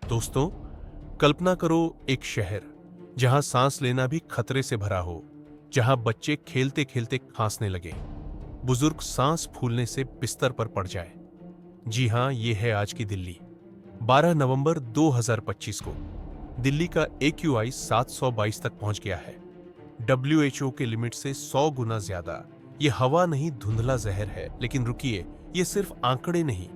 दोस्तों, कल्पना करो एक शहर जहां सांस लेना भी खतरे से भरा हो, जहां बच्चे खेलते खेलते खांसने लगे, बुजुर्ग सांस फूलने से बिस्तर पर पड़ जाए। जी हां, ये है आज की दिल्ली। 12 नवंबर 2025 को दिल्ली का AQI 722 तक पहुंच गया है। WHO के लिमिट से 100 गुना ज्यादा। ये हवा नहीं, धुंधला जहर है। लेकिन रुकिए, ये सिर्फ आंकड़े नहीं,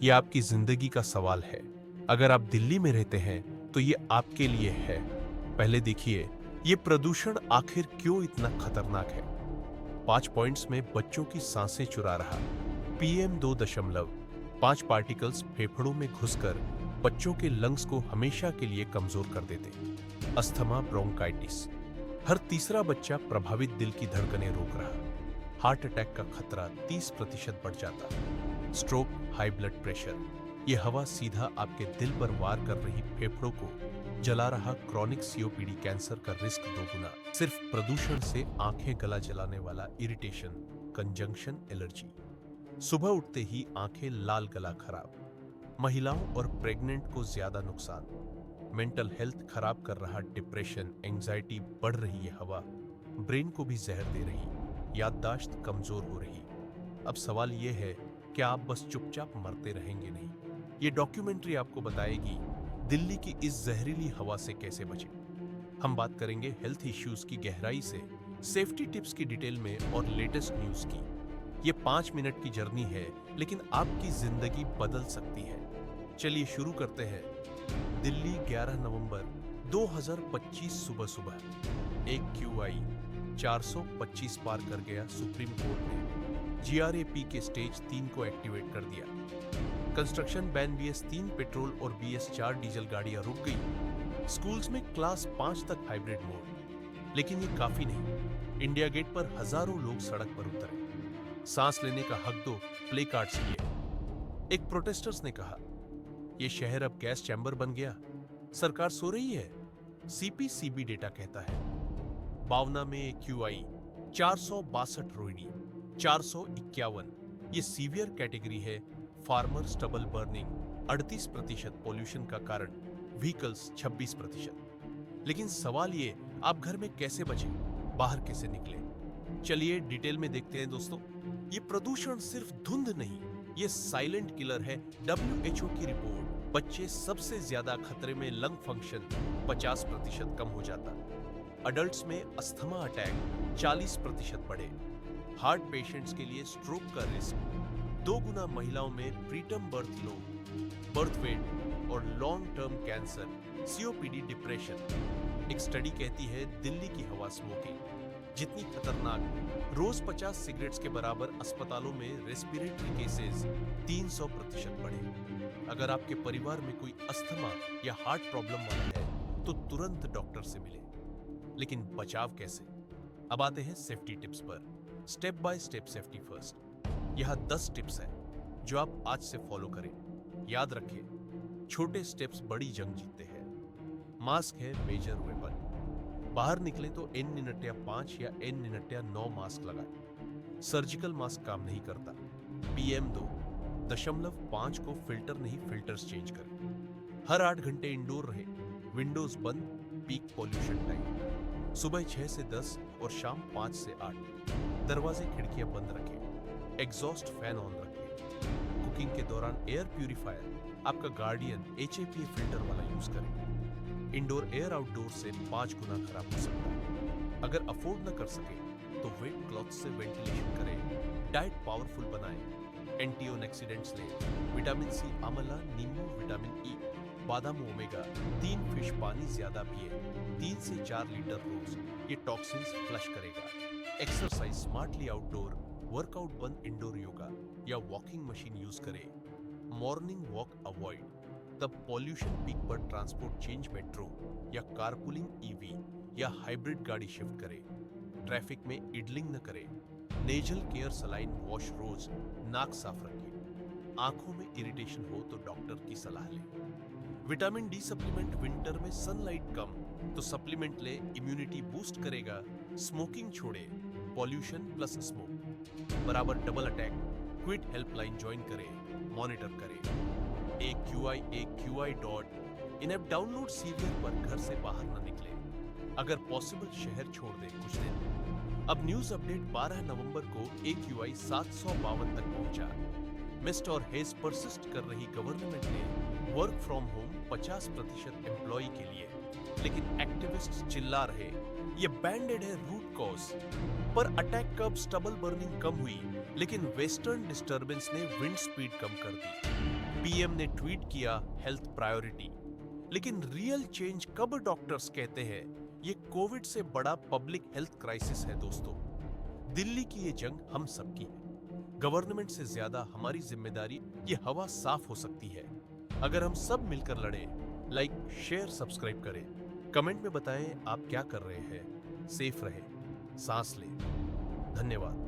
ये आपकी जिंदगी का सवाल है। अगर आप दिल्ली में रहते हैं तो ये आपके लिए है। पहले देखिए, ये प्रदूषण आखिर क्यों इतना खतरनाक है। 5 पॉइंट्स में बच्चों की सांसें चुरा रहा। PM 2.5 पार्टिकल्स फेफड़ों में घुसकर बच्चों के लंग्स को हमेशा के लिए कमजोर कर देते। अस्थमा, ब्रोंकाइटिस, हर तीसरा बच्चा प्रभावित, दिल की धड़कनें रोक रहा। हार्ट अटैक का खतरा 30% बढ़ जाता। स्ट्रोक, हाई ब्लड प्रेशर, ये हवा सीधा आपके दिल पर वार कर रही फेफड़ों को जला रहा। क्रॉनिक COPD, कैंसर का रिस्क 2 गुना। सिर्फ प्रदूषण से आंखें गला जलाने वाला इरिटेशन, कंजंक्शन, एलर्जी। सुबह उठते ही आंखें लाल, गला खराब। महिलाओं और प्रेग्नेंट को ज्यादा नुकसान। मेंटल हेल्थ खराब कर रहा डिप्रेशन, एंजाइटी बढ़ रही है हवा। ब्रेन को भी जहर दे रही, याददाश्त कमजोर हो रही। अब सवाल यह है, क्या आप बस चुपचाप मरते रहेंगे? नहीं, ये डॉक्यूमेंट्री आपको बताएगी दिल्ली की इस जहरीली हवा से कैसे बचें। हम बात करेंगे हेल्थ इश्यूज की गहराई से, सेफ्टी टिप्स की डिटेल में और लेटेस्ट न्यूज की। ये 5 मिनट की जर्नी है, लेकिन आपकी जिंदगी बदल सकती है। चलिए शुरू करते हैं। दिल्ली, 11 नवंबर 2025 सुबह सुबह। AQI 425 पार कर गया। सुप्रीम कोर्ट ने GRAP के स्टेज 3 को एक्टिवेट कर दिया। कंस्ट्रक्शन बैन, BS3 पेट्रोल और BS4 डीजल गाड़ियां रुक गई। स्कूल्स में क्लास 5 तक हाइब्रिड मोड। लेकिन ये काफी नहीं। इंडिया गेट पर हजारों लोग सड़क पर उतरे। सांस लेने का हक दो, प्ले कार्ड्स लिए। एक प्रोटेस्टर्स ने कहा, यह शहर अब गैस चैम्बर बन गया, सरकार सो रही है। CPCB डेटा कहता है बावना में AQI 462, रोहिणी 451। ये सीवियर कैटेगरी है। फार्मर स्टबल बर्निंग 38%, पॉल्यूशन का कारण व्हीकल्स 26%। लेकिन सवाल ये, आप घर में कैसे बचें, बाहर कैसे निकले? चलिए डिटेल में देखते हैं दोस्तों। ये प्रदूषण सिर्फ धुंध नहीं, ये साइलेंट किलर है। WHO की रिपोर्ट, बच्चे सबसे ज्यादा खतरे में। लंग फंक्शन 50% कम हो जाता। अडल्ट्स में अस्थमा अटैक 40% बढ़े। हार्ट पेशेंट्स के लिए स्ट्रोक का रिस्क 2 गुना। महिलाओं में प्रीटर्म बर्थ लो, बर्थ वेट और long term cancer, COPD, depression. एक स्टडी कहती है दिल्ली की हवा, स्मोकिंग जितनी खतरनाक, रोज 50 सिगरेट्स के बराबर। अस्पतालों में रेस्पिरेटरी केसेस 300% बढ़े। अगर आपके परिवार में कोई अस्थमा या हार्ट प्रॉब्लम वाला है तो तुरंत डॉक्टर से मिले। लेकिन बचाव कैसे? अब आते हैं सेफ्टी टिप्स पर। Step by step safety first. यह 10 टिप्स हैं जो आप आज से फॉलो करें। याद रखें, छोटे स्टेप्स बड़ी जंग जीतते हैं। मास्क है मेजर वेपन। बाहर निकले तो N95 या N9 मास्क लगाएं। सर्जिकल मास्क काम नहीं करता। PM 2.5 को फिल्टर नहीं, फिल्टर्स चेंज करें। हर 8 घंटे इंडोर रहें। विंडोज बंद, पीक पॉल्यूशन टाइम सुबह 6 से 10 और शाम 5 से 8। दरवाजे खिड़कियां बंद रखें। एग्जॉस्ट फैन ऑन रखें। कुकिंग के दौरान एयर प्यूरिफायर, आपका गार्डियन, HEPA फिल्टर वाला यूज करें। इंडोर एयर आउटडोर से 5 गुना खराब हो सकता है। अगर अफोर्ड न कर सके तो वेट क्लॉथ से वेंटिलेशन करें। डाइट पावरफुल बनाएं। एंटीऑक्सीडेंट्स लें। विटामिन C, आंवला, नींबू, विटामिन E, बादाम, ओमेगा 3 फिश। पानी ज्यादा पिए, 3 से 4 लीटर रोज। ये टॉक्सिन्स फ्लश करेगा। एक्सरसाइज स्मार्टली आउटडोर, वर्कआउट बंद, इंडोर योगा या वॉकिंग मशीन यूज करें। मॉर्निंग वॉक अवॉइड, तब पॉल्यूशन पीक पर ट्रांसपोर्ट चेंज, मेट्रो या कारपूलिंग, EV या हाइब्रिड गाड़ी शिफ्ट करें। ट्रैफिक में इडलिंग न करें। नेजल केयर, सलाइन, वॉश रोज। नाक साफ रखें। आंखों में इरिटेशन हो तो डॉक्टर की सलाह लें। विटामिन D सप्लीमेंट, विंटर में सनलाइट कम तो सप्लीमेंट ले, इम्यूनिटी बूस्ट करेगा। स्मोकिंग छोड़े, पॉल्यूशन प्लस स्मोक बराबर double attack. Quit helpline join करें, मॉनिटर करें। AQI, AQI इन ऐप डाउनलोड सीवियर पर घर से बाहर न निकले। अगर पॉसिबल शहर छोड़ दें कुछ दिन। अब न्यूज अपडेट 12 नवंबर को AQI 752 तक पहुंचा। मिस्ट और हेज परसिस्ट कर रही गवर्नमेंट ने वर्क फ्रॉम होम 50% एम्प्लॉय के लिए, लेकिन एक्टिविस्ट चिल्ला रहे ये बैंडेड है रूट कॉज पर। अटैक कब स्टबल बर्निंग कम हुई, लेकिन वेस्टर्न डिस्टर्बेंस ने विंड स्पीड कम कर दी। पीएम ने ट्वीट किया हेल्थ प्रायोरिटी, लेकिन रियल चेंज कब डॉक्टर्स कहते हैं ये कोविड से बड़ा पब्लिक हेल्थ क्राइसिस है दोस्तों। दिल्ली की ये जंग हम सबकी है। गवर्नमेंट से ज्यादा हमारी जिम्मेदारी ये हवा साफ हो सकती है अगर हम सब मिलकर लड़े। लाइक शेयर सब्सक्राइब करें, कमेंट में बताएं आप क्या कर रहे हैं। सेफ रहे, सांस लें। धन्यवाद।